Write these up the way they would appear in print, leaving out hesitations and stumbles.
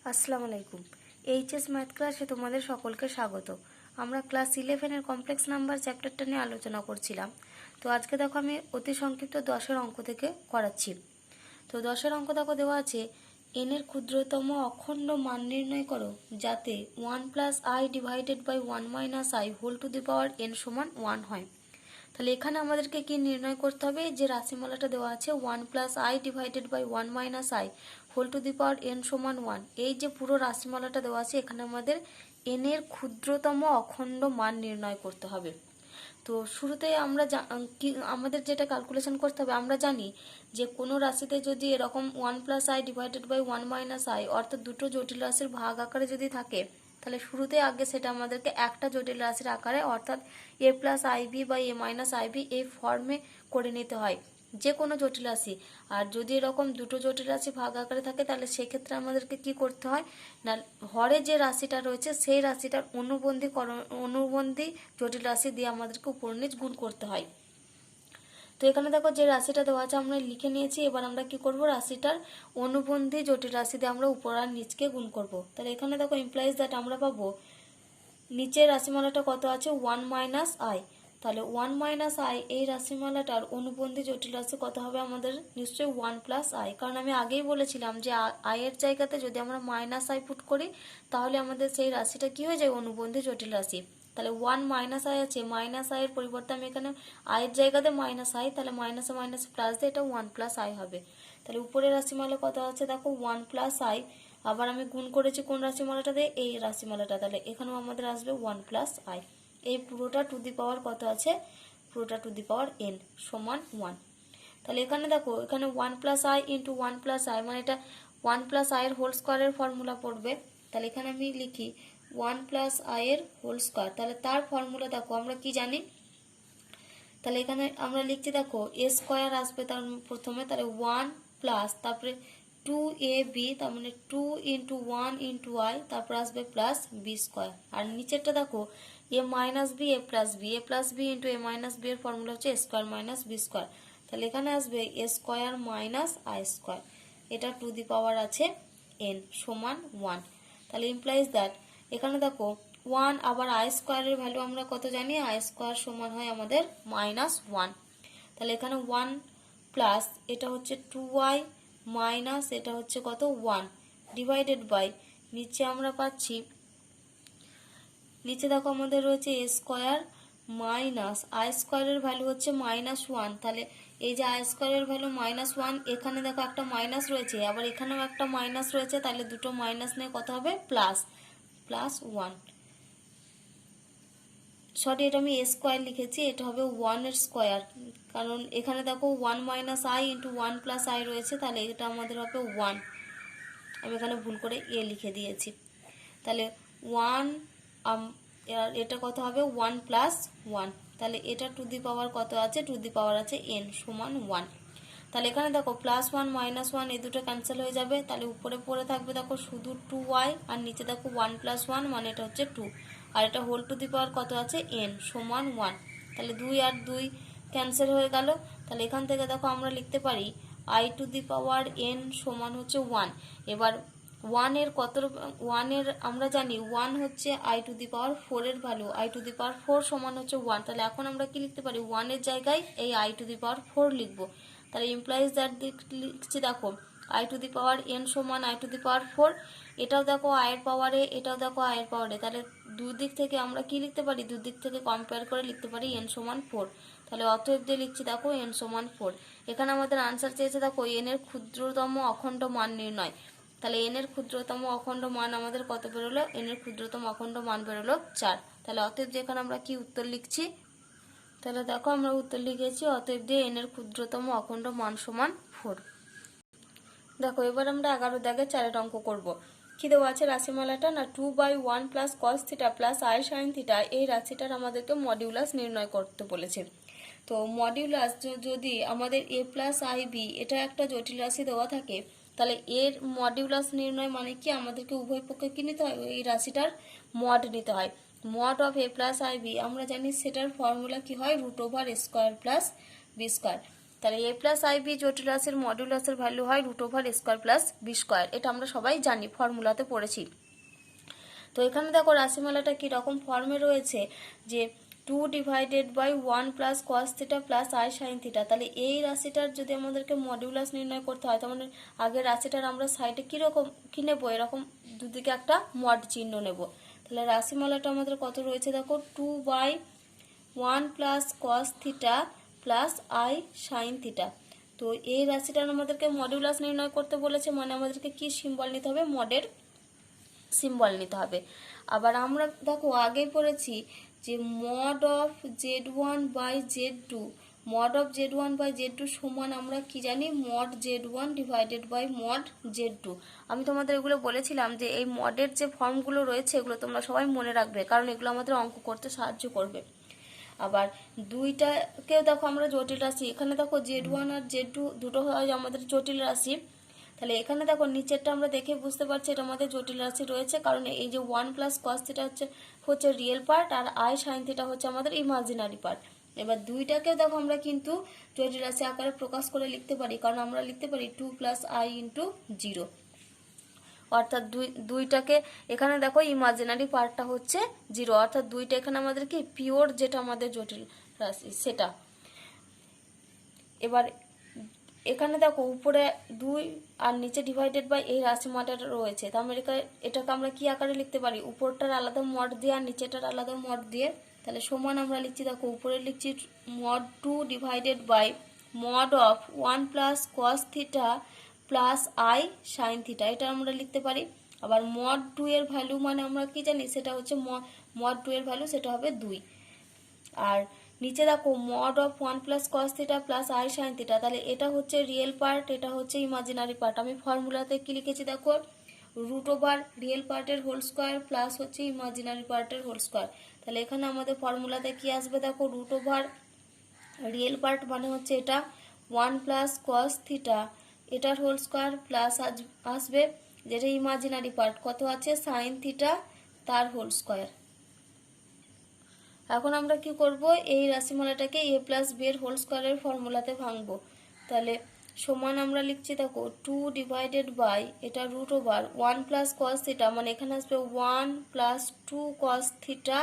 আসসালামু আলাইকুম। HS math ক্লাসে তোমাদের সকলকে স্বাগত। আমরা ক্লাস 11-এর কমপ্লেক্স নাম্বার চ্যাপ্টারটা নিয়ে আলোচনা করছিলাম। তো আজকে দেখো আমি অতি সংক্ষিপ্ত 10-এর অঙ্ক থেকে করাচ্ছি। তো 10-এর অঙ্ক দেখো দেওয়া আছে, n এর ক্ষুদ্রতম অখণ্ড মান নির্ণয় করো যাতে 1 + i divided by 1 - i whole to the power n সমান 1 হয়। তাহলে এখানে আমাদেরকে কি নির্ণয় করতে হবে, যে রাশিমালাটা দেওয়া আছে 1 + i divided by 1 - i whole to the power n সমান 1, এই যে পুরো রাশিমালাটা দেওয়া আছে এখানে আমাদের n এর ক্ষুদ্রতম অখণ্ড মান নির্ণয় করতে হবে। তো শুরুতে আমরা আমাদের যেটা ক্যালকুলেশন করতে হবে, আমরা জানি যে কোনো রাশিতে যদি এরকম 1 + i ডিভাইডেড বাই 1 - i অর্থাৎ দুটো জটিল রাশির ভাগ আকারে যদি থাকে, তাহলে শুরুতে আগে সেটা আমাদেরকে একটা জটিল রাশির আকারে অর্থাৎ a + ib বা a - ib এই ফর্মে করে নিতে হয় যে কোনো জটিল রাশি। আর যদি এরকম দুটো জটিল রাশি ভাগ আকারে থাকে তাহলে সেক্ষেত্রে আমাদেরকে কি করতে হয় না, হরে যে রাশিটা রয়েছে সেই রাশিটার অনুবন্ধী জটিল রাশি দিয়ে আমাদেরকে উপর নিচ গুণ করতে হয়। তো এখানে দেখো যে রাশিটা দেওয়া আছে আমরা লিখে নিয়েছি। এবার আমরা কি করব, রাশিটার অনুবন্ধী জটিল রাশি দিয়ে আমরা উপর আর নিচকে গুণ করব। তাহলে এখানে দেখো ইমপ্লাইজ দ্যাট আমরা পাবো নিচের রাশিমালাটা কত আছে 1 - i, তাহলে 1 - i এই রাশিমালাটার অনুবন্ধী জটিল রাশি কত হবে আমাদের, নিশ্চয়ই 1 + i, কারণ আমি আগেই বলেছিলাম যে i এর জায়গাতে যদি আমরা -i পুট করি তাহলে আমাদের সেই রাশিটা কি হয়ে যায়, অনুবন্ধী জটিল রাশি। তাহলে 1 - i আছে, -i এর পরিবর্তে আমি এখানে i এর জায়গাতে -i, তাহলে মাইনাসে মাইনাসে প্লাস দিয়ে এটা 1 + i হবে। তাহলে উপরের রাশিমালা কত আছে দেখো 1 + i, আবার আমি গুণ করেছি কোন রাশিমালাটা দিয়ে, এই রাশিমালাটা, তাহলে এখানেও আমাদের আসবে 1 + i। এই পুরোটা টু দি পাওয়ার কত আছে, পুরোটা টু দি পাওয়ার n সমান 1। তাহলে এখানে দেখো এখানে 1 + i ইন্টু 1 + i মানে এটা 1 + i এর হোল স্কোয়ারের ফর্মুলা পড়বে। তাহলে এখানে আমি লিখি 1 + i এর হোল স্কোয়ার, তাহলে তার ফর্মুলা দেখো আমরা কি জানি, তাহলে এখানে আমরা লিখছি দেখো a স্কোয়ার আসবে তার প্রথমে, তাহলে 1 প্লাস তারপরে 2ab, তার মানে 2 ইন্টু 1 ইন্টু i, তারপর আসবে প্লাস b স্কোয়ার। আর নিচেরটা দেখো a minus b a plus b into a minus b এর ফর্মুলা হচ্ছে a square minus b square. তাহলে এখানে আসবে a square minus i square, এটা টু দি পাওয়ার আছে n সমান 1। তাহলে ইমপ্লাইজ দ্যাট এখানে দেখো 1 আবার i স্কোয়ারের ভ্যালু আমরা কত জানি, i স্কোয়ার সমান হয় আমাদের -1। তাহলে এখানে 1 প্লাস এটা হচ্ছে 2i মাইনাস এটা হচ্ছে কত 1 ডিভাইডেড বাই নিচে আমরা পাচ্ছি, নিচে দেখো আমাদের রয়েছে a স্কোয়ার মাইনাস i স্কোয়ারের ভ্যালু হচ্ছে -1। তাহলে এই যে i স্কোয়ারের ভ্যালু -1, এখানে দেখো একটা মাইনাস রয়েছে, আবার এখানেও একটা মাইনাস রয়েছে, তাহলে দুটো মাইনাস নিয়ে কত হবে প্লাস 1। সরি, এটা আমি a স্কোয়ার লিখেছি, এটা হবে 1 এর স্কোয়ার, কারণ এখানে দেখো 1 - i ইন্টু 1 + i রয়েছে, তাহলে এটা আমাদের হবে 1, আমি এখানে ভুল করে a লিখে দিয়েছি। তাহলে 1 এটা কত হবে 1 + 1, তাহলে এটা টু দি পাওয়ার কত আছে, টু দি পাওয়ার আছে n সমান 1। তাহলে এখানে দেখো +1 -1 এই দুটো ক্যান্সেল হয়ে যাবে, তাহলে উপরে পড়ে থাকবে দেখো শুধু 2y, আর নিচে দেখো 1 + 1 মানে এটা হচ্ছে 2, আর এটা হোল টু দি পাওয়ার কত আছে n সমান 1। তাহলে 2 আর 2 ক্যান্সেল হয়ে গেল, তাহলে এখান থেকে দেখো আমরা লিখতে পারি i two the power n সমান হচ্ছে 1। এবার 1 এর আমরা জানি 1 হচ্ছে i টু দি পাওয়ার 4 এর ভ্যালু, i টু দি পাওয়ার 4 সমান হচ্ছে 1। তাহলে এখন আমরা কি লিখতে পারি, 1 এর জায়গায় এই i টু দি পাওয়ার 4 লিখবো। তাহলে ইমপ্লাইজ দ্যাট লিখছি দেখো i two the power n সমান i টু দি পাওয়ার 4, এটাও দেখো i এর পাওয়ারে, এটাও দেখো i এর পাওয়ারে, তাহলে দুদিক থেকে আমরা কি লিখতে পারি, দুদিক থেকে কম্পেয়ার করে লিখতে পারি n সমান 4। তাহলে অতএব দিয়ে লিখছি দেখো n সমান 4। এখানে আমাদের আনসার চেয়েছে দেখো n এর ক্ষুদ্রতম অখণ্ড মান নির্ণয়। তাহলে n এর ক্ষুদ্রতম অখণ্ড মান আমাদের কত বেরোলো, n এর ক্ষুদ্রতম অখণ্ড মান বেরোলো 4। তাহলে অতএব যেখানে আমরা কি উত্তর লিখছি, তাহলে দেখো আমরা উত্তর লিখেছি অতএব দিয়ে n এর ক্ষুদ্রতম অখণ্ড মান সমান 4। দেখো এবার আমরা 11 দাগের 4 অঙ্ক করব। কি দেওয়া আছে রাশিমালাটা না 2/1 + cos θ + i sin θ, এই রাশিটার আমাদেরকে মডিউলাস নির্ণয় করতে বলেছে। তো মডিউলাস যদি আমাদের a + ib এটা একটা জটিল রাশি দেওয়া থাকে, তাহলে এর মডিউলাস নির্ণয় মানে কি, আমাদেরকে উভয় পক্ষে কি নিতে হয়, এই রাশিটার মড নিতে হয়। মড অফ a + ib আমরা জানি সেটার ফর্মুলা কি হয়, √² + b²। তাহলে a প্লাস আই বি জটিল রাশির মডুলাসের ভ্যালু হয় √a² প্লাস b²। এটা আমরা সবাই জানি, ফর্মুলাতে পড়েছি। তো এখানে দেখো রাশিমালাটা কীরকম ফর্মে রয়েছে, যে 2 divided by 1 plus cos theta plus i sine theta. তাহলে এই রাশিটার যদি আমাদেরকে মডিউলাস নির্ণয় করতে হয়, তাহলে আগের রাশিটার আমরা সাইডে কীরকম কী নেবো, এরকম দুদিকে একটা মড চিহ্ন নেব। তাহলে রাশিমালাটা আমাদের কত রয়েছে দেখো, 2/1 plus cos theta plus i sine theta. তো এই রাশিটার আমাদেরকে মডিউলাস নির্ণয় করতে বলেছে, মানে আমাদেরকে কি সিম্বল নিতে হবে, মডের সিম্বল নিতে হবে। আবার আমরা দেখো আগেই পড়েছি যে mod of z1/z2, mod of z1/z2 সমান আমরা কি জানি, mod z1 divided by mod z2। আমি তোমাদের এগুলো বলেছিলাম যে এই মডের যে ফর্মগুলো রয়েছে এগুলো তোমরা সবাই মনে রাখবে, কারণ এগুলো আমাদের অঙ্ক করতে সাহায্য করবে। আবার দুইটাকেও দেখো আমরা জটিল রাশি, এখানে দেখো z1 আর z2 দুটো হয় আমাদের জটিল রাশি। তাহলে এখানে দেখো নিচেরটা আমরা দেখে বুঝতে পারছি এটা আমাদের জটিল রাশি রয়েছে, কারণ এই যে 1 প্লাস কস থিটা হচ্ছে রিয়েল পার্ট, আর আই সাইন থিটা হচ্ছে আমাদের ইমাজিনারি পার্ট। এবার দুইটাকেও দেখো আমরা কিন্তু জটিল রাশি আকারে প্রকাশ করে লিখতে পারি, কারণ আমরা লিখতে পারি 2 প্লাস আই ইন্টু 0, অর্থাৎ দুইটাকে এখানে দেখো ইমাজিনারি পার্টটা হচ্ছে 0, অর্থাৎ দুইটা এখানে আমাদের কি পিওর যেটা আমাদের জটিল রাশি সেটা। এবার এখানে দেখো উপরে 2 আর নিচে ডিভাইডেড বাই এই রাশিমালাটা রয়েছে, তার মানে এটাকে আমরা কি আকারে লিখতে পারি, উপরটার আলাদা মড দিয়ে আর নিচেটার আলাদা মড দিয়ে। তাহলে সমান আমরা লিখছি, দেখো উপরে লিখছি mod 2 divided by mod of 1 plus cos theta plus i sine theta, এটা আমরা লিখতে পারি। আবার মড 2 এর ভ্যালু মানে আমরা কি জানি, সেটা হচ্ছে মড 2 এর ভ্যালু সেটা হবে 2। আর নিচে দেখো mod of 1 plus cos theta plus i sine theta, তাহলে এটা হচ্ছে রিয়েল পার্ট, এটা হচ্ছে ইমাজিনারি পার্ট। আমি ফর্মুলাতে কি লিখেছি দেখো, √ রিয়েল পার্টের হোল স্কোয়ার প্লাস হচ্ছে ইমাজিনারি পার্টের হোল স্কোয়ার। তাহলে এখানে আমাদের ফর্মুলাতে কি আসবে দেখো, √ রিয়েল পার্ট মানে হচ্ছে এটা 1 প্লাস কস থিটা এটার হোল স্কোয়ার প্লাস আসবে যেটা ইমাজিনারি পার্ট কত আছে সাইন থিটা তার হোল স্কোয়ার। এখন আমরা কি করব, এই রাশিমালাটাকে a প্লাস b এর হোল স্কোয়ারের ফর্মুলাতে ভাঙবো। তাহলে সমান আমরা লিখছি দেখো 2 ডিভাইডেড বাই এটা √ 1 প্লাস কস থিটা, মানে এখানে আসবে 1 plus 2 cos theta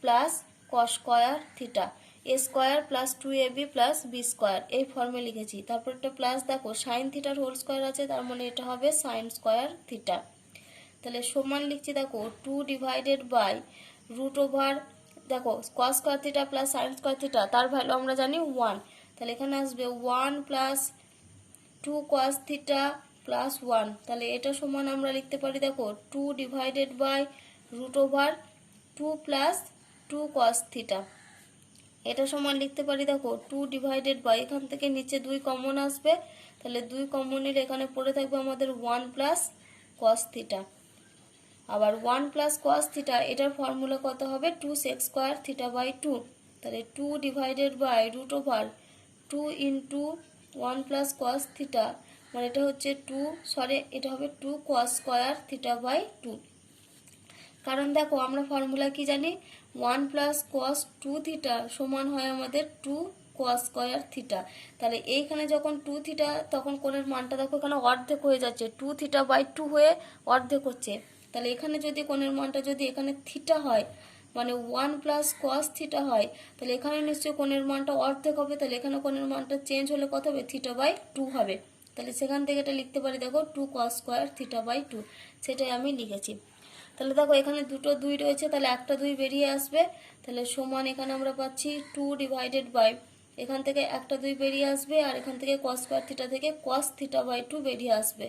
plus cos square theta a square plus 2ab plus b square, এই ফর্মে লিখেছি। তারপর একটা প্লাস দেখো সাইন থিটার হোল স্কোয়ার আছে, তার মানে এটা হবে সাইন স্কোয়ার থিটা। তাহলে সমান লিখছি দেখো 2 ডিভাইডেড বাই √ দেখো cos square theta plus sine square theta তার ভ্যালু আমরা জানি 1, তাহলে এখানে আসবে 1 প্লাস 2 কস থিটা প্লাস 1, তাহলে এটা সমান আমরা লিখতে পারি দেখো 2 divided by √ 2 plus 2 cos theta, এটা সমান লিখতে পারি দেখো 2 ডিভাইডেড বাই, এখান থেকে নিচে 2 কমন আসবে, তাহলে 2 কমন নিলে এখানে পড়ে থাকবে আমাদের 1 প্লাস কস থিটা। আবার 1 প্লাস কস থিটা এটার ফর্মুলা কত হবে 2 সেক স্কোয়ার থিটা বাই 2, তাহলে 2 divided by √ 2 into 1 plus cos theta, মানে এটা হচ্ছে এটা হবে 2 কস স্কোয়ার থিটা বাই 2। কারণ দেখো আমরা ফর্মুলা কি জানি, 1 প্লাস কস 2 থিটা সমান হয় আমাদের 2 কস স্কোয়ার থিটা। তাহলে এইখানে যখন 2 থিটা তখন কোণের মানটা দেখো এখানে অর্ধেক হয়ে যাচ্ছে, 2 থিটা বাই 2 হয়ে অর্ধেক হচ্ছে। তাহলে এখানে যদি কোণের মানটা যদি এখানে থিটা হয়, মানে 1 প্লাস কস থিটা হয়, তাহলে এখানে নিশ্চয়ই কোণের মানটা অর্ধেক হবে, তাহলে এখানে কোণের মানটা চেঞ্জ হলে কত হবে, থিটা বাই 2 হবে। তাহলে সেখান থেকে এটা লিখতে পারি দেখো 2 কস স্কোয়ার থিটা বাই 2, সেটাই আমি লিখেছি। তাহলে দেখো এখানে দুটো 2 রয়েছে, তাহলে একটা 2 বেরিয়ে আসবে, তাহলে সমান এখানে আমরা পাচ্ছি 2 ডিভাইডেড বাই, এখান থেকে একটা 2 বেরিয়ে আসবে, আর এখান থেকে কস স্কোয়ার থিটা থেকে কস থিটা বাই 2 বেরিয়ে আসবে,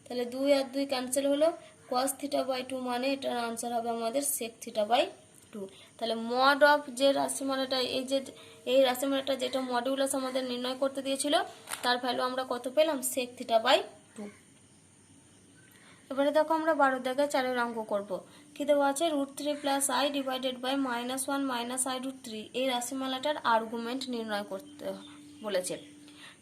তাহলে 2 আর 2 ক্যান্সেল হলো, কস থিটা বাই 2 মানে এটার আনসার হবে আমাদের সেক থিটা বাই 2। তাহলে মড অফ যে রাশিমালাটা এই রাশিমালাটা যেটা মডিউলাস আমাদের নির্ণয় করতে দিয়েছিল তার ভ্যালু আমরা কত পেলাম, সেক থিটা বাই 2। এবারে দেখো আমরা 12 দাগের 4 অঙ্ক করব। কি দেওয়া আছে, √3 plus i divided by -1 minus i √3, এই রাশিমালাটার আর্গুমেন্ট নির্ণয় করতে বলেছে।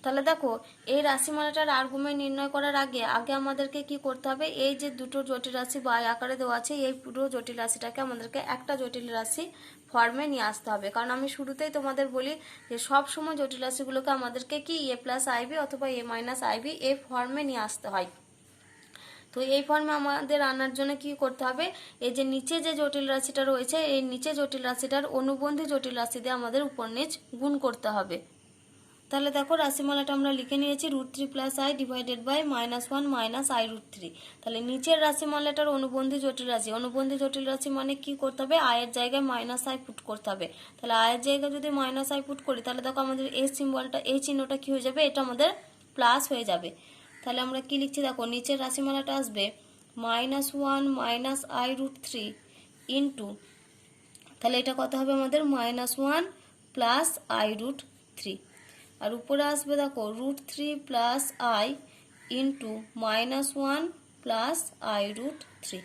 তাহলে দেখো এই রাশিমালাটার আর্গুমেন্ট নির্ণয় করার আগে আমাদেরকে কি করতে হবে, এই যে দুটো জটিল রাশি বাই আকারে দেওয়া আছে এই পুরো জটিল রাশিটাকে আমাদেরকে একটা জটিল রাশি ফর্মে নিয়ে আসতে হবে। কারণ আমি শুরুতেই তোমাদের বলি যে সব সময় জটিল রাশিগুলোকে আমাদেরকে কি এ প্লাস আইবি অথবা এ মাইনাস আইবি এই ফর্মে নিয়ে আসতে হয়। তো এই ফর্মে আমাদের আনার জন্য কি করতে হবে, এই যে নিচে যে জটিল রাশিটা রয়েছে এই নিচে জটিল রাশিটার অনুবন্ধী জটিল রাশি দিয়ে আমাদের উপর নিচ গুণ করতে হবে। তাহলে দেখো রাশিমালাটা আমরা লিখে নিয়েছি √3 plus i divided by -1 minus i √3। তাহলে নিচের রাশিমালাটার অনুবন্ধী জটিল রাশি, অনুবন্ধী জটিল রাশি মানে কি করতে হবে, আয়ের জায়গায় মাইনাস আই পুট করতে হবে। তাহলে আয়ের জায়গায় যদি মাইনাস আই পুট করি তাহলে দেখো আমাদের এই সিম্বলটা, এই চিহ্নটা কি হয়ে যাবে, এটা আমাদের প্লাস হয়ে যাবে। তাহলে আমরা কি লিখছি দেখো, নিচের রাশিমালাটা আসবে -1 মাইনাস আই √3 ইন্টু, তাহলে এটা কত হবে আমাদের -1 প্লাস আই √3, আর উপরে আসবে দেখো √3 plus i into -1 plus I √3,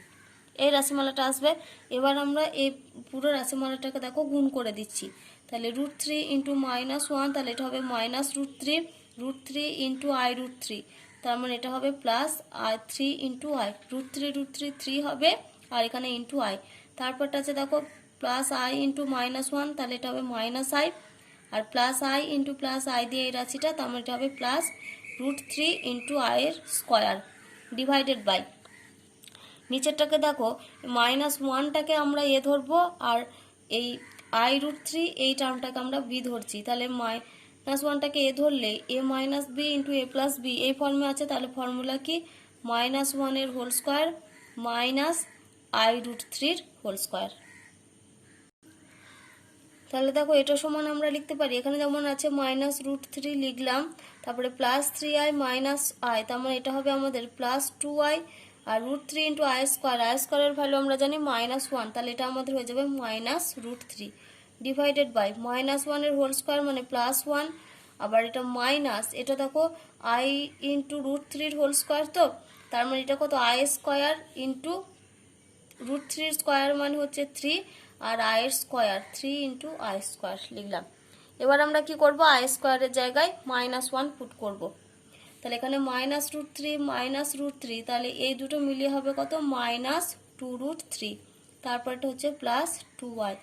এই রাশিমালাটা আসবে। এবার আমরা এই পুরো রাশিমালাটাকে দেখো গুণ করে দিচ্ছি। তাহলে √3 ইন্টু -1, তাহলে এটা হবে -√3 ইন্টু আই √3, তার মানে এটা হবে প্লাস আর 3 ইন্টু আই, √3 3 হবে আর এখানে ইন্টু আই, তারপরটা আছে দেখো প্লাস আই ইন্টু -1, তাহলে এটা হবে মাইনাস আই, আর plus i into plus i দিয়ে এই রাশিটা, তার মানে এটা হবে প্লাস √3 ইন্টু আই এর স্কোয়ার ডিভাইডেড বাই, নিচেরটাকে দেখো -1টাকে আমরা এ ধরবো আর এই আই √3 এই টার্মটাকে আমরা বি ধরছি। তাহলে -1টাকে এ ধরলে a minus b into a plus b এই ফর্মে আছে, তাহলে ফর্মুলা কি -1 এর whole square minus i √3 whole square. তাহলে দেখো এটা সমান আমরা লিখতে পারি, এখানে যেমন আছে -√3 লিখলাম, তারপরে প্লাস 3i মাইনাস আই, তার মানে এটা হবে আমাদের প্লাস 2i, আর √3 ইন্টু আই স্কোয়ারের ভ্যালু আমরা জানি -1, তাহলে এটা আমাদের হয়ে যাবে -√3 ডিভাইডেড বাই -1 এর হোল স্কোয়ার মানে +1, আবার এটা মাইনাস, এটা দেখো আই ইন্টু √3 হোল স্কোয়ার, তো তার মানে এটা কত আই স্কোয়ার ইন্টু √3 স্কোয়ার মানে হচ্ছে 3, আর আই এর স্কোয়ার 3 ইন্টু আই স্কোয়ার লিখলাম। এবার আমরা কি করব, আই স্কোয়ারের জায়গায় -1 পুট করব। তাহলে এখানে -√3 তাহলে এই দুটো মিলিয়ে হবে কত -2√3, তারপরটা হচ্ছে প্লাস 2y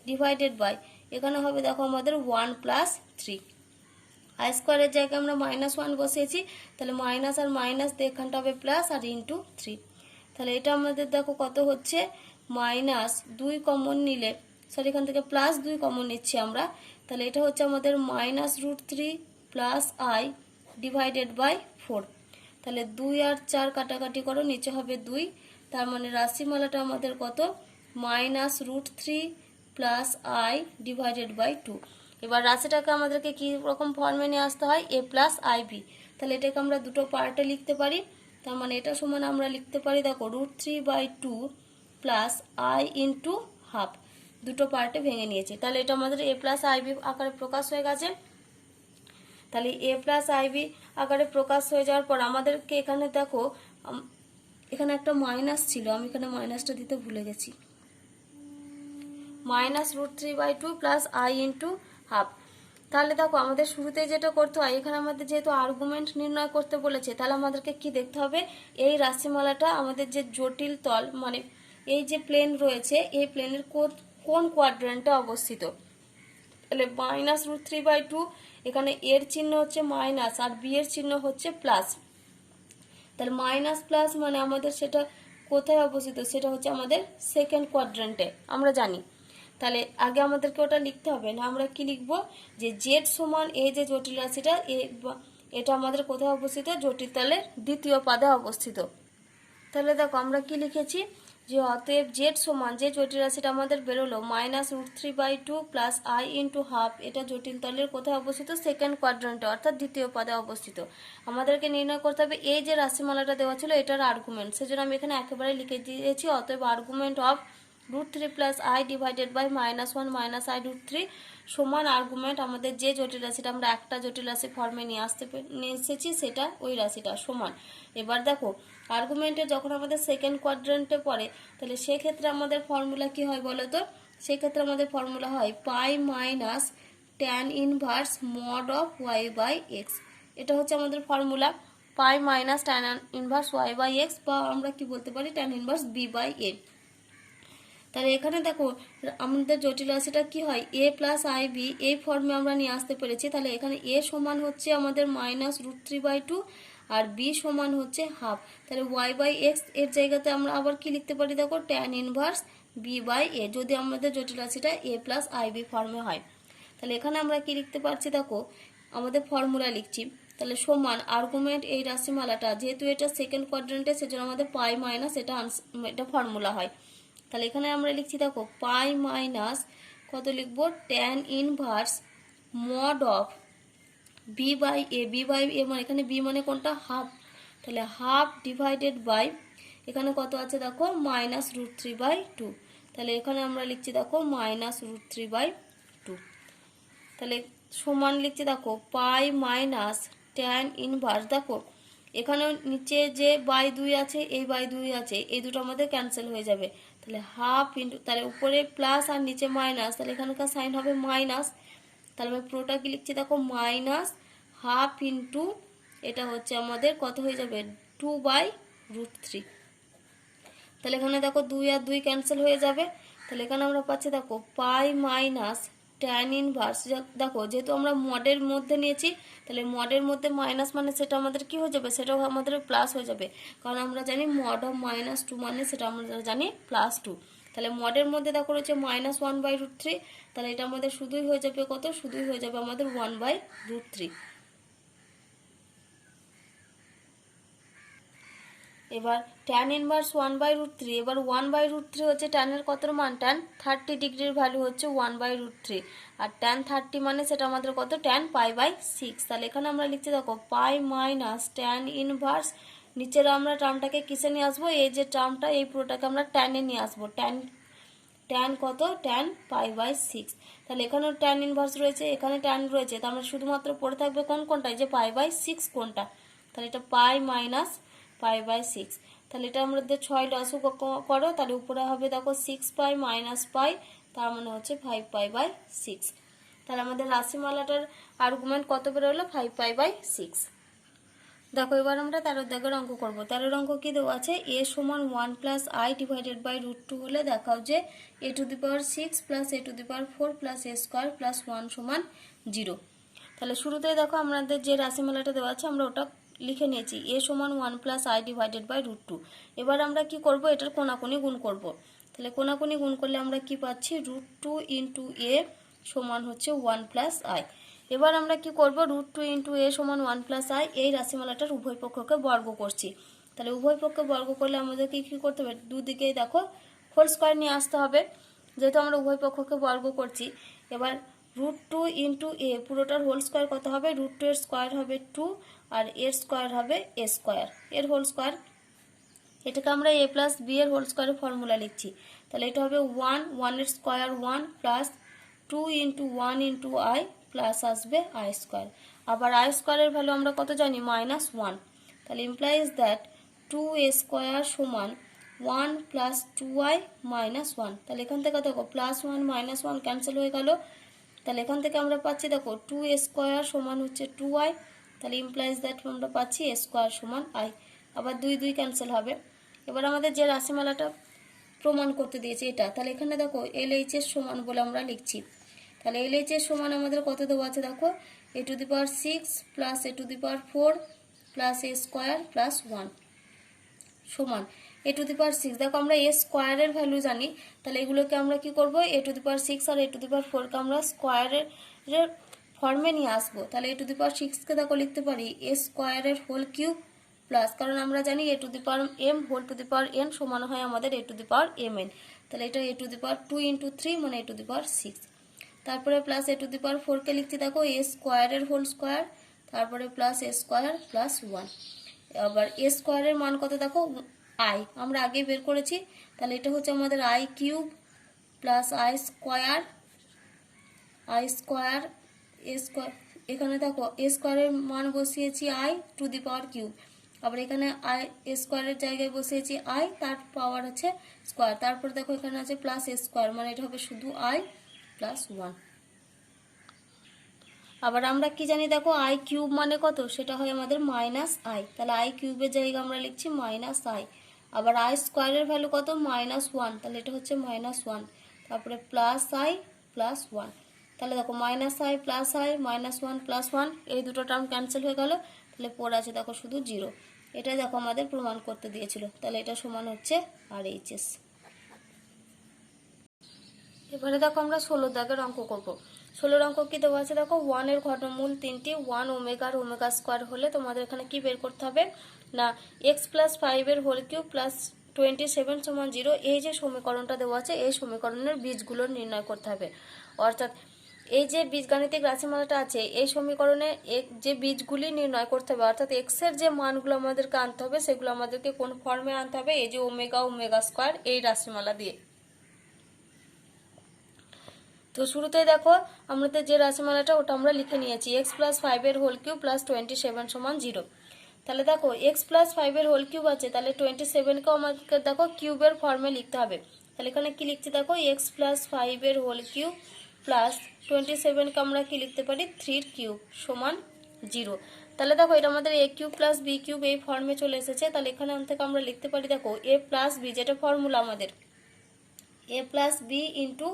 ডিভাইডেড বাই, এখানে হবে দেখো আমাদের 1 প্লাস 3, আই স্কোয়ারের জায়গায় আমরা -1 বসিয়েছি, তাহলে মাইনাস আর মাইনাস দিয়ে এখানটা হবে প্লাস আর ইন্টু 3, তাহলে এটা আমাদের দেখো কত হচ্ছে -2 কমন নিলে, সরি এখান থেকে +2 কমন নিচ্ছি আমরা, তাহলে এটা হচ্ছে আমাদের -√3 প্লাস আই ডিভাইডেড বাই 4, তাহলে 2 আর 4 কাটাকাটি করো নিচে হবে 2, তার মানে রাশিমালাটা আমাদের কত -√3 প্লাস আই ডিভাইডেড বাই 2। এবার রাশিটাকে আমাদেরকে কি রকম ফর্মে নিয়ে আসতে হয়, এ প্লাস আইবি, তাহলে এটাকে আমরা দুটো পার্টে লিখতে পারি, তার মানে এটা সমান আমরা লিখতে পারি দেখো √3/2 প্লাস আই ইন্টু হাফ, দুটো পার্টে ভেঙে নিয়েছি, তাহলে এটা আমাদের এ প্লাস আইবি আকারে প্রকাশ হয়ে গেছে। তাহলে এ প্লাস আইবি আকারে প্রকাশ হয়ে যাওয়ার পর আমাদেরকে এখানে দেখো এখানে একটা মাইনাস ছিল, আমি এখানে মাইনাসটা দিতে ভুলে গেছি, -√3/2 প্লাস আই ইন্টু হাফ। তাহলে দেখো আমাদের শুরুতে যেটা করতে হয়, এখানে আমাদের যেহেতু আর্গুমেন্ট নির্ণয় করতে বলেছে, তাহলে আমাদেরকে কি দেখতে হবে, এই রাশিমালাটা আমাদের যে জটিল তল মানে এই যে প্লেন রয়েছে এই প্লেনের কোন কোয়াড্রেন্টে অবস্থিত, তাহলে -√3/2 এখানে এর চিহ্ন হচ্ছে মাইনাস আর বি এর চিহ্ন হচ্ছে প্লাস, তাহলে মাইনাস প্লাস মানে আমাদের সেটা কোথায় অবস্থিত, সেটা হচ্ছে আমাদের সেকেন্ড কোয়াড্রেন্টে আমরা জানি। তাহলে আগে আমাদেরকে ওটা লিখতে হবে না, আমরা কি লিখব যে জেড সমান এই যে জটিল রাশিটা এটা আমাদের কোথায় অবস্থিত, জটিল তলের দ্বিতীয় পাদে অবস্থিত। তাহলে দেখো আমরা কি লিখেছি যে অতএব জেড সমান যে জটিল রাশিটা আমাদের বেরোলো -√3/2 প্লাস আই ইন্টু হাফ, এটা জটিল তলের কোথায় অবস্থিত, সেকেন্ড কোয়াড্রেন্টে অর্থাৎ দ্বিতীয় পদে অবস্থিত। আমাদেরকে নির্ণয় করতে হবে এই যে রাশিমালাটা দেওয়া ছিল এটার আর্গুমেন্ট, সেজন্য আমি এখানে একেবারে লিখে দিয়েছি অতএব argument of √3 plus i divided by -1 minus i √3 সমান আর্গুমেন্ট আমাদের যে জটিল রাশিটা আমরা একটা জটিল রাশি ফর্মে নিয়ে এসেছি সেটা ওই রাশিটা সমান। এবার দেখো আর্গুমেন্টে যখন আমাদের সেকেন্ড কোয়াড্রেন্টে পড়ে তাহলে সেক্ষেত্রে আমাদের ফর্মুলা কি হয় বলো তো, সেক্ষেত্রে আমাদের ফর্মুলা হয় pi minus tan inverse mod of y by x, এটা হচ্ছে আমাদের formula pi minus tan inverse y by x, বা আমরা কি বলতে পারি tan inverse b by a. তাহলে এখানে দেখো আমাদের জটিল রাশিটা কি হয়, এ প্লাস আই বি এই ফর্মে আমরা নিয়ে আসতে পেরেছি। তাহলে এখানে এ সমান হচ্ছে আমাদের -√3/2 আর বি সমান হচ্ছে হাফ। তাহলে ওয়াই বাই এক্স এর জায়গাতে আমরা আবার কি লিখতে পারি, দেখো ট্যান ইনভার্স বি বাই এ, যদি আমাদের জটিল রাশিটা এ প্লাস আই বি ফর্মে হয়। তাহলে এখানে আমরা কি লিখতে পারছি, দেখো আমাদের ফর্মুলা লিখছি। তাহলে সমান আর্গুমেন্ট এই রাশিমালাটা, যেহেতু এটা সেকেন্ড কোয়াড্রেন্টে সেজন্য আমাদের পাই মাইনাস এটা ফর্মুলা হয়। তাহলে এখানে আমরা লিখছি, দেখো পাই মাইনাস কত লিখবো, tan inverse mod of b by a, b by a মানে এখানে বি মানে কোনটা, হাফ। তাহলে হাফ ডিভাইডেড বাই এখানে কত আছে, দেখো -√3/2। তাহলে এখানে আমরা লিখছি, দেখো -√3/2। তাহলে সমান লিখছি, দেখো পাই মাইনাস ট্যান ইনভার্স, দেখো এখানে নিচে যে বাই 2 আছে, এই বাই 2 আছে, এই দুটো আমাদের ক্যান্সেল হয়ে যাবে। তাহলে হাফ ইন্টু, তাহলে উপরে প্লাস আর নিচে মাইনাস, তাহলে এখানকার সাইন হবে মাইনাস। তাহলে আমি পুরোটা কি লিখছি, দেখো -হাফ ইন্টু এটা হচ্ছে আমাদের কত হয়ে যাবে 2/√3। তাহলে এখানে দেখো 2 আর 2 ক্যান্সেল হয়ে যাবে। তাহলে এখানে আমরা পাচ্ছি, দেখো পাই মাইনাস ট্যান ইনভার্স, দেখো যেহেতু আমরা মডের মধ্যে নিয়েছি, তাহলে মডের মধ্যে মাইনাস মানে সেটা আমাদের কি হয়ে যাবে, সেটাও আমাদের প্লাস হয়ে যাবে, কারণ আমরা জানি মড অফ -2 মানে সেটা আমরা জানি +2। তাহলে মডের মধ্যে দেখো রয়েছে -1/√3, তাহলে এটা আমাদের শুধুই হয়ে যাবে কত, শুধুই হয়ে যাবে আমাদের 1/√3। এবার ট্যান ইনভার্স 1/√3, এবার 1/√3 হচ্ছে ট্যানের কত মান, ট্যান 30 ডিগ্রির ভ্যালু হচ্ছে 1/√3, আর ট্যান 30 মানে সেটা আমাদের কত, ট্যান π/6। তাহলে এখানে আমরা লিখছি, দেখো পাই মাইনাস ট্যান ইনভার্স, নিচের আমরা টার্মটাকে কিসে নিয়ে আসবো, এই যে টার্মটা এই পুরোটাকে আমরা ট্যানে নিয়ে আসবো, ট্যান কত, ট্যান π/6। তাহলে এখানেও ট্যান ইনভার্স রয়েছে, এখানে ট্যান রয়েছে, তার মানে শুধুমাত্র পড়ে থাকবে কোনটা, যে π/6 কোনটা। তাহলে এটা পাই মাইনাস π/6। তাহলে এটা আমাদের 6 লসও করো, তাহলে উপরে হবে দেখো 6π মাইনাস পাই, তার মানে হচ্ছে 5π/6। তাহলে আমাদের রাশিমালাটার আর্গুমেন্ট কত বেরোলো, 5π/6। দেখো এবার আমরা 13 দাগের অঙ্ক করব। 13 অঙ্ক কি দেওয়া আছে, a সমান 1 প্লাস আই ডিভাইডেড বাই √2 হলে দেখাও যে a⁴ plus a⁴ plus a square plus 1 সমান 0। তাহলে শুরুতেই দেখো আমাদের যে রাশিমালাটা দেওয়া আছে আমরা ওটা লিখে নিয়েছি, a সমান 1 প্লাস আই ডিভাইডেড বাই √2। এবার আমরা কি করব, এটার কোনাকুনি গুণ করব। তাহলে কোনাকুনি গুণ করলে আমরা কি পাচ্ছি, √2 ইন্টু a সমান হচ্ছে 1 প্লাস আই। এবার আমরা কি করব, √2 ইন্টু a সমান 1 প্লাস আই, এই রাশিমালাটার উভয় পক্ষকে বর্গ করছি। তাহলে উভয় পক্ষকে বর্গ করলে আমাদেরকে কি করতে হবে, দুদিকেই দেখো হোল স্কোয়ার নিয়ে আসতে হবে, যেহেতু আমরা উভয় পক্ষকে বর্গ করছি। এবার √2 ইন্টু এ পুরোটার হোল স্কোয়ার কত হবে, √2 এর স্কোয়ার হবে 2, আর এর স্কোয়ার হবে a স্কোয়ার, এর হোল স্কোয়ার। এটাকে আমরা a প্লাস বি এর হোল স্কোয়ারের ফর্মুলা লিখছি। তাহলে এটা হবে 1 এর square 1 plus 2 into 1 into I plus আসবে আই স্কোয়ার। আবার আই স্কোয়ারের ভ্যালু আমরা কত জানি, -1। তাহলে ইমপ্লাইজ দ্যাট 2a স্কোয়ার সমান 1 প্লাস 2i মাইনাস 1। তাহলে এখান থেকে দেখো +1 -1 ক্যান্সেল হয়ে গেল। তাহলে এখান থেকে আমরা পাচ্ছি, দেখো 2a স্কোয়ার সমান হচ্ছে 2i, তাহলে ইমপ্লাইজ দ্যাট আমরা পাচ্ছি a স্কোয়ার সমান i। আবার 2 2 ক্যান্সেল হবে। এবার আমাদের যে রাশিমালাটা প্রমাণ করতে দিয়েছে এটা, তাহলে এখানে দেখো LH এর সমান বলে আমরা লিখছি। তাহলে LH এর সমান আমাদের কত দেওয়া আছে, দেখো a⁶ plus a⁴ plus a square plus 1 সমান a⁶। দেখো আমরা a স্কোয়ারের ভ্যালু জানি, তাহলে এগুলোকে আমরা কি করব, a⁶ আর a⁴ কে আমরা স্কোয়ারের ফর্মে নিয়ে আসবো। তাহলে a⁶ কে দেখো লিখতে পারি a স্কোয়ারের হোল কিউব প্লাস, কারণ আমরা জানি a⁴m whole to the power n সমান হয় আমাদের a⁴mn। তাহলে এটা a⁴2 ইন্টু 3 মানে a⁶। তারপরে প্লাস a⁴ কে লিখছি, দেখো a স্কোয়ারের হোল স্কোয়ার, তারপরে প্লাস a স্কোয়ার প্লাস 1। আবার a স্কোয়ারের মান কত, দেখো i আমরা আগে বের করেছি। তাহলে এটা হচ্ছে আমাদের i cube plus i square a square, এখানে দেখো a স্কোয়ারের মান বসিয়েছি i two the power cube, আবার এখানে i স্কোয়ারের জায়গায় বসিয়েছি i, তার পাওয়ার আছে স্কোয়ার, তারপর দেখো এখানে আছে প্লাস a স্কোয়ার, মানে এটা হবে শুধু i প্লাস 1। আবার আমরা কি জানি দেখো আই কিউব মানে কত, সেটা হয় আমাদের মাইনাস আই, তাহলে আই কিউবের জায়গায় আমরা লিখছি মাইনাস আই। আবার আই স্কোয়ারের ভ্যালু কত, -1, তাহলে এটা হচ্ছে -1, তারপরে প্লাস আই প্লাস 1, তাহলে দেখো minus I plus I, -1 plus 1, এই দুটো টার্ম ক্যান্সেল হয়ে গেল, তাহলে পড়ে আছে দেখো শুধু 0। এটাই দেখো আমাদের প্রমাণ করতে দিয়েছিল, তাহলে এটা সমান হচ্ছে RHS। এবারে দেখো আমরা 16 দাগের অঙ্ক করব। 16 অঙ্ক কি দেওয়া আছে দেখো, 1 এর ঘনমূল 3টি, 1 ওমেগা আর ওমেগা স্কোয়ার হলে তোমাদের এখানে কি বের করতে হবে না x প্লাস 5 এর হোল কিউব প্লাস 27 সমান 0, এই যে সমীকরণটা দেওয়া আছে এই সমীকরণের বীজগুলো নির্ণয় করতে হবে। অর্থাৎ এই যে বীজগাণিতিক রাশিমালাটা আছে এই সমীকরণে যে বীজগুলি নির্ণয় করতে হবে, অর্থাৎ এক্স এর যে মানগুলো আমাদেরকে আনতে হবে সেগুলো আমাদেরকে কোন ফর্মে আনতে হবে, এই যে ওমেগা ওমেগা স্কোয়ার এই রাশিমালা দিয়ে। তো শুরুতেই দেখো আমাদের যে রাশিমালাটা ওটা আমরা লিখে নিয়েছি, x প্লাস 5 এর হোল কিউব প্লাস 27 সমান 0। তাহলে দেখো x প্লাস 5 এর হোল কিউব আছে, তাহলে 27কেও আমাকে দেখো কিউবের ফর্মে লিখতে হবে। তাহলে এখানে কি লিখছি দেখো, x প্লাস 5 এর হোল কিউব প্লাস 27কে আমরা কি লিখতে পারি 3 কিউব সমান 0। তাহলে দেখো এটা আমাদের a cube plus b cube এই ফর্মে চলে এসেছে। তাহলে এখানে থেকে আমরা লিখতে পারি দেখো a প্লাস b, যেটা ফর্মুলা আমাদের a plus b into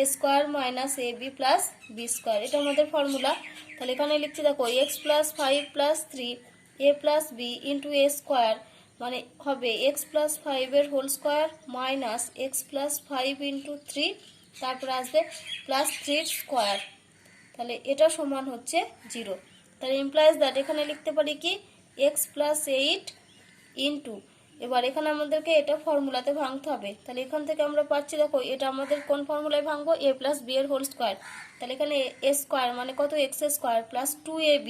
a square minus a b plus b square, এটা আমাদের ফর্মুলা। তাহলে এখানে লিখছি দেখো x plus 5 plus 3 a plus b into a square মানে হবে এক্স প্লাস 5 এর whole square minus x plus 5 into 3, তারপরে আসবে প্লাস 3 স্কোয়ার, তাহলে এটা সমান হচ্ছে 0। তাহলে ইমপ্লাইজ দ্যাট এখানে লিখতে পারি কি এক্স প্লাস 8 ইন্টু, এবার এখানে আমাদেরকে এটা ফর্মুলাতে ভাঙতে হবে। তাহলে এখান থেকে আমরা পাচ্ছি দেখো এটা আমাদের কোন ফর্মুলায় ভাঙবো, a প্লাস বি এর হোল স্কোয়ার। তাহলে এখানে এ স্কোয়ার মানে কত এক্স স্কোয়ার প্লাস 2ab,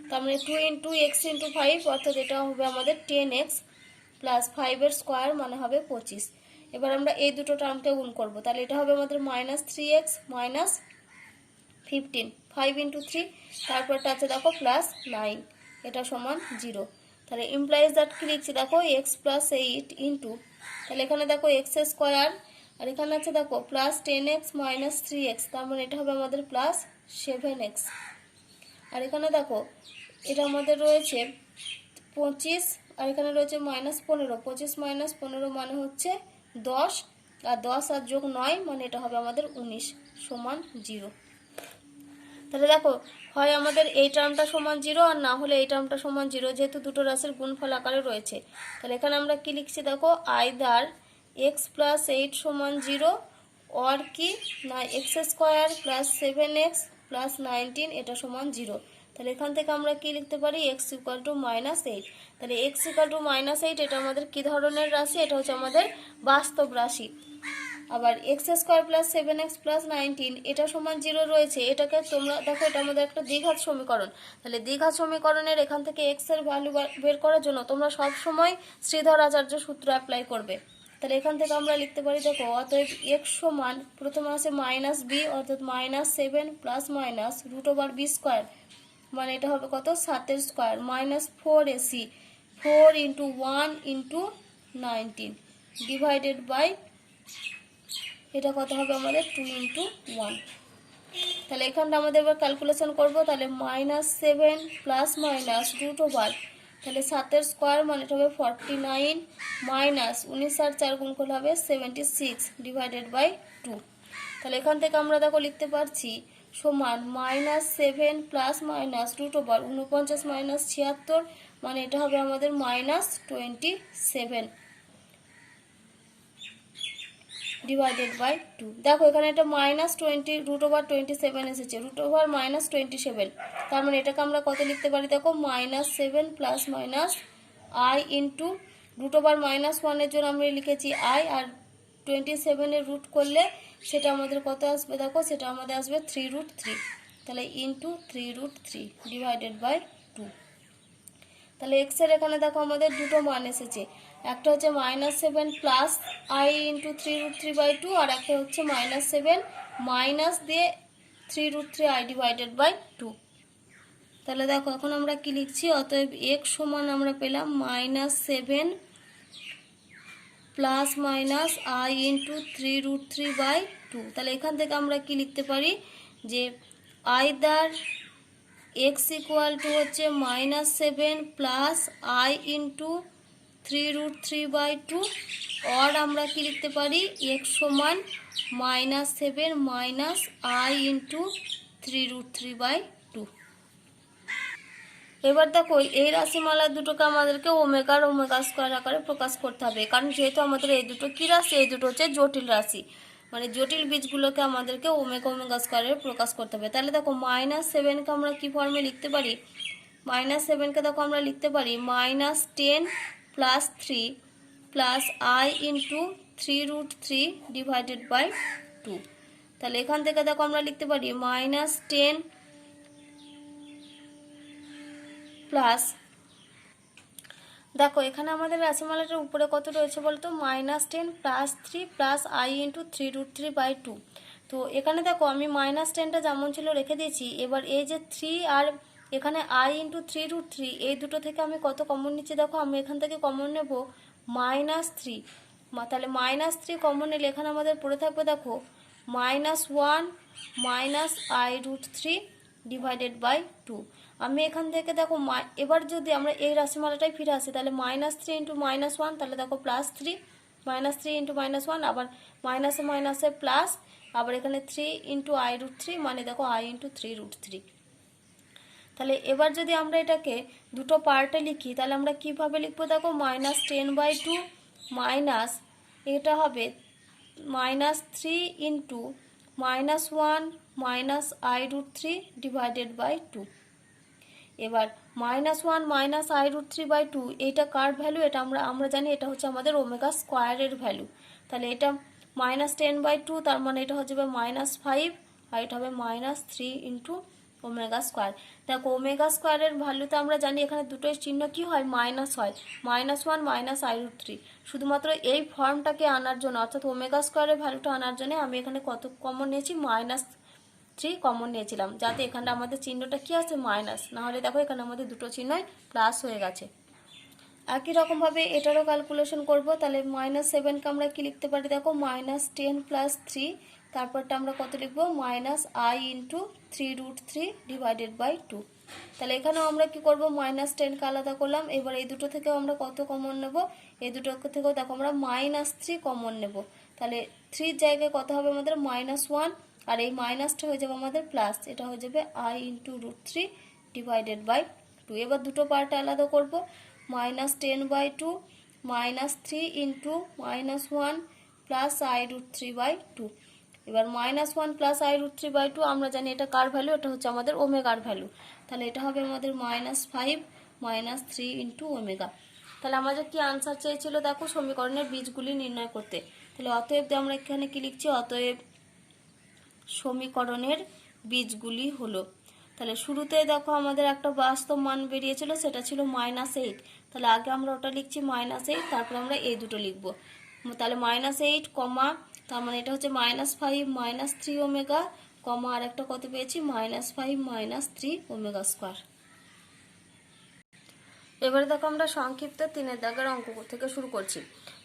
তার মানে 2 ইন্টু এক্স ইন্টু 5, অর্থাৎ এটা হবে আমাদের 10x প্লাস 5 এর স্কোয়ার মানে হবে 25। এবার আমরা এই দুটো টার্মকে গুণ করবো, তাহলে এটা হবে আমাদের -3x মাইনাস 15, 5 ইন্টু 3, তারপরটা আছে দেখো প্লাস 9, এটা সমান 0। তাহলে ইমপ্লাইজ দ্যাট কি লিখছি দেখো এক্স প্লাস 8 ইন্টু, তাহলে এখানে দেখো এক্স স্কোয়ার আর এখানে আছে দেখো প্লাস 10x মাইনাস 3x, তার মানে এটা হবে আমাদের প্লাস 7x। আর এখানে দেখো এটা আমাদের রয়েছে 25 আর এখানে রয়েছে -15, 25 মাইনাস 15 মানে হচ্ছে 10, আর 10 আর যোগ 9 মানে এটা হবে আমাদের 19 সমান 0। তাহলে দেখো হয় আমাদের এই টার্মটা সমান 0 আর না হলে এই টার্মটা সমান 0, যেহেতু দুটো রাশির গুণফল আকারে রয়েছে। তাহলে এখানে আমরা কি লিখছি দেখো আইদার এক্স প্লাস 8 সমান 0 অর কি না x square plus 7x plus 19 এটা সমান 0। তাহলে এখান থেকে আমরা কি লিখতে পারি x ইকুয়াল টু -8। তাহলে x ইকুয়াল টু -8 এটা আমাদের কি ধরনের রাশি, এটা হচ্ছে আমাদের বাস্তব রাশি। আবার x square plus 7x plus 19 এটা সমান 0 রয়েছে, এটাকে তোমরা দেখো এটা আমাদের একটা দ্বিঘাত সমীকরণ। তাহলে দ্বিঘাত সমীকরণের এখান থেকে x এর ভ্যালু বের করার জন্য তোমরা সব সময় শ্রীধর আচার্য সূত্র অ্যাপ্লাই করবে। তাহলে এখান থেকে আমরা লিখতে পারি দেখো অতএব x সমান প্রথমে আছে -b অর্থাৎ -7 প্লাস মাইনাস √b স্কোয়ার মানে এটা হবে কত 7 এর square minus 4ac 4 into 1 into 19 divided by এটা কত হবে আমাদের 2 ইন্টু 1। তাহলে এখানটা আমাদের এবার ক্যালকুলেশন করবো, তাহলে -7 প্লাস মাইনাস √, তাহলে 7 এর স্কোয়ার মানে এটা হবে 49 মাইনাস 19 আর 4 গুণ করলে হবে 76 ডিভাইডেড বাই 2। তাহলে এখান থেকে আমরা দেখো লিখতে পারছি সমান -7 প্লাস মাইনাস √, 49 মাইনাস 76 মানে এটা হবে আমাদের -27 ডিভাইডেড বাই 2। দেখো এখানে এটা -20 √27 এসেছে, √-27, তার মানে এটাকে আমরা কত লিখতে পারি দেখো -7 প্লাস মাইনাস i ইন্টু √-1 এর জন্য আমরা লিখেছি i, আর 27 এর রুট করলে সেটা আমাদের কত আসবে দেখো সেটা আমাদের আসবে 3√3, তাহলে ইন্টু 3√3 ডিভাইডেড বাই 2। তাহলে x এর এখানে দেখো আমাদের দুটো মান এসেছে, একটা হচ্ছে -7 প্লাস i ইন্টু 3√3/2 আর একটা হচ্ছে -7 মাইনাস দিয়ে 3√3i ডিভাইডেড বাই 2। তাহলে দেখো এখন আমরা কি লিখছি অতএব x সমান আমরা পেলাম -7 প্লাস মাইনাস i ইন্টু 3√3/2। তাহলে এখান থেকে আমরা কি লিখতে পারি যে আইদার এক্স ইকুয়াল টু হচ্ছে -7 প্লাস আই ইন্টু 3√3/2, অর আমরা কি লিখতে পারি এক্স সমান -7 মাইনাস আই ইন্টু 3√3/2। এবার দেখো এই রাশিমালা দুটোকে আমাদেরকে ওমেগার ওমেগা স্কোয়ার আকারে প্রকাশ করতে হবে, কারণ যেহেতু আমাদের এই দুটো কি রাশি, এই দুটো হচ্ছে জটিল রাশি, মানে জটিল বীজগুলোকে আমাদেরকে ওমেগা ওমেগা স্কোয়ারে প্রকাশ করতে হবে। তাহলে দেখো -7কে আমরা কি ফর্মে লিখতে পারি, -7কে দেখো আমরা লিখতে পারি -10 প্লাস 3 প্লাস আই ইন্টু 3√3/2। তাহলে এখান থেকে দেখো আমরা লিখতে পারি -10 প্লাস, দেখো এখানে আমাদের রাশিমালাটার উপরে কত রয়েছে বলতো, -10 প্লাস 3 প্লাস আই ইন্টু 3√3/2। তো এখানে দেখো আমি -10টা যেমন ছিল রেখে দিয়েছি। এবার এই যে 3 আর এখানে আই ইন্টু 3√3, এই দুটো থেকে আমি কত কমন নিচ্ছি, দেখো আমি এখান থেকে কমন নেব -3। তাহলে -3 কমন নিলে এখানে আমাদের পড়ে থাকবে দেখো -1 মাইনাস i√3/2। আমি এখান থেকে দেখো এবার যদি আমরা এই রাশিমালাটাই ফিরে আসি, তাহলে -3 ইন্টু -1, তাহলে দেখো +3, -3 ইন্টু -1, আবার মাইনাসে মাইনাসে প্লাস, আবার এখানে 3 ইন্টু i√3, মানে দেখো i ইন্টু 3√3। তাহলে এবার যদি আমরা এটাকে দুটো পার্টে লিখি, তাহলে আমরা কিভাবে লিখবো, দেখো -10/2 মাইনাস এটা হবে -3 ইন্টু -1 মাইনাস i√3/2। এবার -1 মাইনাস i√3/2 এইটা কার ভ্যালু, এটা আমরা জানি এটা হচ্ছে আমাদের ওমেগা স্কোয়ারের ভ্যালু। তাহলে এটা -10/2, তার মানে এটা হচ্ছে -5, আর এটা হবে -3 ইন্টু ওমেগা স্কোয়ার। দেখো ওমেগা স্কোয়ারের ভ্যালুতে আমরা জানি এখানে দুটোর চিহ্ন কি হয়, মাইনাস হয়, -1 মাইনাস i√3। শুধুমাত্র এই ফর্মটাকে আনার জন্য, অর্থাৎ ওমেগা স্কোয়ারের ভ্যালুটা আনার জন্য আমি এখানে কত কমন নিয়েছি, -3 কমন নিয়েছিলাম, যাতে এখানটা আমাদের চিহ্নটা কি আছে, মাইনাস, নাহলে দেখো এখানে আমাদের দুটো চিহ্নই প্লাস হয়ে গেছে। একই রকমভাবে এটারও ক্যালকুলেশন করব। তাহলে -7কে আমরা কি লিখতে পারি, দেখো -10 প্লাস 3, তারপরটা আমরা কত লিখবো, -i ইন্টু 3√3/2। তাহলে এখানেও আমরা কি করব, -10কে আলাদা করলাম। এবার এই দুটো থেকেও আমরা কত কমন নেব, এই দুটো থেকেও দেখো আমরা -3 কমন নেব। তাহলে 3 জায়গায় কত হবে আমাদের, -1, আর এই মাইনাসটা হয়ে যাবে আমাদের প্লাস, এটা হয়ে যাবে i ইন্টু √3/2। এবার দুটো পার্টে আলাদা করব, -10/2 -3 ইন্টু -1 প্লাস i√3/2। এবার -1 প্লাস i√3/2 আমরা জানি এটা কার ভ্যালু, এটা হচ্ছে আমাদের ওমেগার ভ্যালু। তাহলে এটা হবে আমাদের -5 -3 ইন্টু ওমেগা। তাহলে আমাদের কি আনসার চেয়েছিল, দেখো সমীকরণের বীজগুলি নির্ণয় করতে। তাহলে অতএব আমরা এখানে কি লিখছি, অতএব সমীকরণের বীজগুলি হলো, তাহলে শুরুতে দেখো আমাদের একটা বাস্তব মান বেরিয়েছিল, সেটা ছিল -8। তাহলে আগে আমরা ওটা লিখছি -8, তারপরে আমরা এই দুটো লিখব। তাহলে -8 কমা, তার মানে এটা হচ্ছে -5 -3 ওমেগা, কমা আর একটা কত পেয়েছি, -5 -3 ওমেগা স্কোয়ার। এবারে দেখো আমরা সংক্ষিপ্ত 3 দাগের অঙ্ক থেকে শুরু করছি।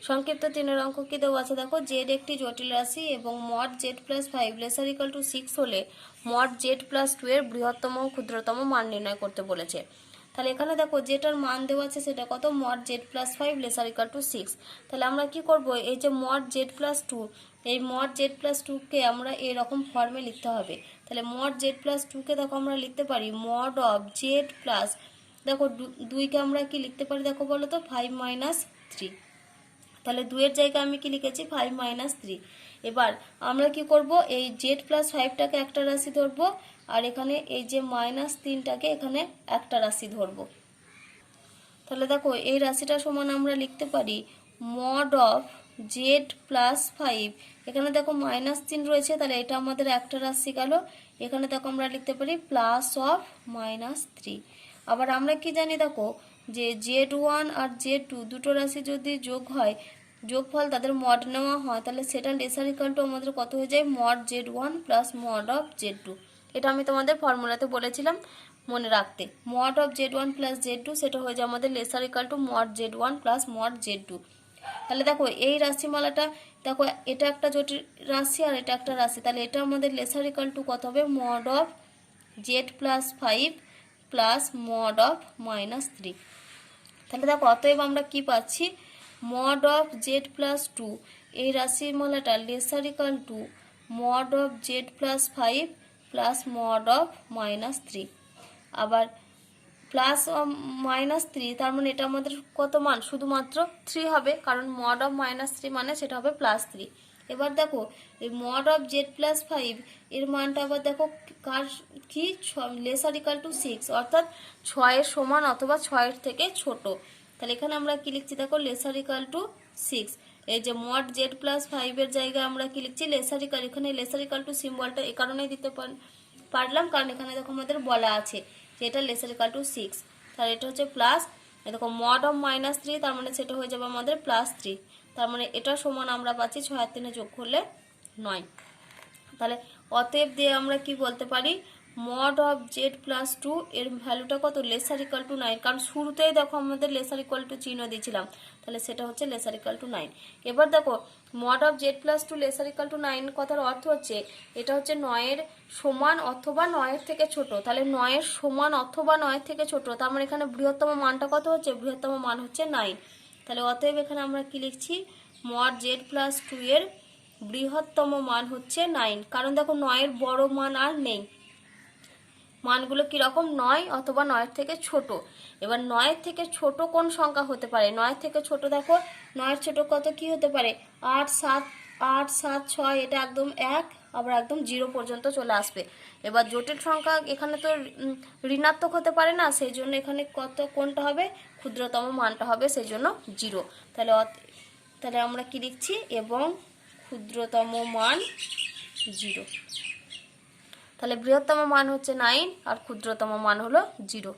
সংক্ষিপ্ত 3 অঙ্ক কি দেওয়া আছে, দেখো জেড একটি জটিল রাশি এবং mod z+5 laser equal to 6 হলে মড z+2 এর বৃহত্তম ও ক্ষুদ্রতম মান নির্ণয় করতে বলেছে। তাহলে এখানে দেখো যেটার মান দেওয়া আছে সেটা কত, mod z+5 laser equal to 6। তাহলে আমরা কি করব, এই যে মড z+2, এই মড z+2কে আমরা এরকম ফর্মে লিখতে হবে। তাহলে মড z+2কে দেখো আমরা লিখতে পারি মড অফ z প্লাস, দেখো 2কে আমরা কি লিখতে পারি, দেখো বলো তো 5 - 3। তাহলে 2 এর জায়গায় আমি কি লিখেছি, 5 - 3। এবার আমরা কি করব, এই z+5টাকে একটা রাশি ধরবো, আর এখানে এই যে -3টাকে এখানে একটা রাশি ধরবো। তাহলে দেখো এই রাশিটা সমান আমরা লিখতে পারি মড অফ z+5, এখানে দেখো মাইনাস চিহ্ন রয়েছে, তাহলে এটা আমাদের একটা রাশি গেল। এখানে দেখো আমরা লিখতে পারি প্লাস অফ -3। আবার আমরা কি জানি, দেখো যে z1 আর z2 দুটো রাশি যদি যোগ হয়, যোগফল তাদের মড নেওয়া হয়, তাহলে সেটা লেসার ইকুয়াল টু আমাদের কত হয়ে যায়, mod z1 plus mod of z2। এটা আমি তোমাদের ফর্মুলাতে বলেছিলাম মনে রাখতে, mod of z1 plus z2 সেটা হয়ে যায় আমাদের laser equal to mod z1 plus mod z2। তাহলে দেখো এই রাশিমালাটা, দেখো এটা একটা জটিল রাশি আর এটা একটা রাশি, তাহলে এটা আমাদের লেসার ইকুয়াল টু কত হবে, mod of z+5 plus mod of -3। তাহলে দেখো অতএব আমরা কি পাচ্ছি, মড অফ জেড প্লাস 2 এই রাশির মূলটা lesser equal to mod of z plus 5 plus mod of -3। আবার প্লাস -3, তার মানে এটা আমাদের কত মান, শুধুমাত্র 3 হবে, কারণ মড অফ -3 মানে সেটা হবে +3। এবার দেখো এই মড অফ জেড প্লাস 5 এর মানটা আবার দেখো কার কি, লেসার ইকাল টু 6, অর্থাৎ 6 এর সমান অথবা 6 এর থেকে ছোট। তাহলে এখানে আমরা কি লিখছি দেখো, লেসার ইকাল টু 6। এই যে মড জেড প্লাস 5 এর জায়গায় আমরা কি লিখছি, লেসার ইকাল, এখানে লেসার ইকাল টু সিম্বলটা এই কারণেই দিতে পারলাম কারণ এখানে দেখো আমাদের বলা আছে যে এটা লেসার ইকাল টু 6। তাহলে এটা হচ্ছে প্লাস, দেখো মড অফ -3, তার মানে সেটা হয়ে যাবে আমাদের +3। তার মানে এটা সমান আমরা পাচ্ছি 6 আর 3 যোগ করলে 9। তাহলে অতএব দিয়ে আমরা কি বলতে পারি, মড অফ জেড প্লাস 2 এর ভ্যালুটা কত, লেসার ইকাল টু 9, কারণ শুরুতেই দেখো আমাদের লেসার ইকাল টু চিহ্ন দিয়েছিলাম, তাহলে সেটা হচ্ছে লেসার ইকাল টু 9। এবার দেখো mod of z plus 2 lesser equal to 9 কথার অর্থ হচ্ছে এটা হচ্ছে 9 এর সমান অথবা 9 এর থেকে ছোট। তাহলে 9 এর সমান অথবা 9 এর থেকে ছোট, তার মানে এখানে বৃহত্তম মানটা কত হচ্ছে, বৃহত্তম মান হচ্ছে 9। তাহলে অতএব এখানে আমরা কি লিখছি, মড জেড প্লাস 2 এর বৃহত্তম মান হচ্ছে 9, কারণ দেখো 9 এর বড় মান আর নেই, মানগুলো কিরকম, 9 অথবা 9 এর থেকে ছোট। এবার 9 এর থেকে ছোট কোন সংখ্যা হতে পারে, 9 এর থেকে ছোট দেখো 9 এর ছোট কত কি হতে পারে, 8 7 6, এটা একদম 1, আবার একদম 0 পর্যন্ত চলে আসবে। এবার জটিল সংখ্যা এখানে তো ঋণাত্মক হতে পারে না, সেই জন্য এখানে কত কোনটা হবে, ক্ষুদ্রতম মানটা হবে, সেই জন্য 0। তাহলে আমরা কি লিখছি, এবং ক্ষুদ্রতম মান 0। তাহলে বৃহত্তম মান হচ্ছে 9 আর ক্ষুদ্রতম মান হলো 0।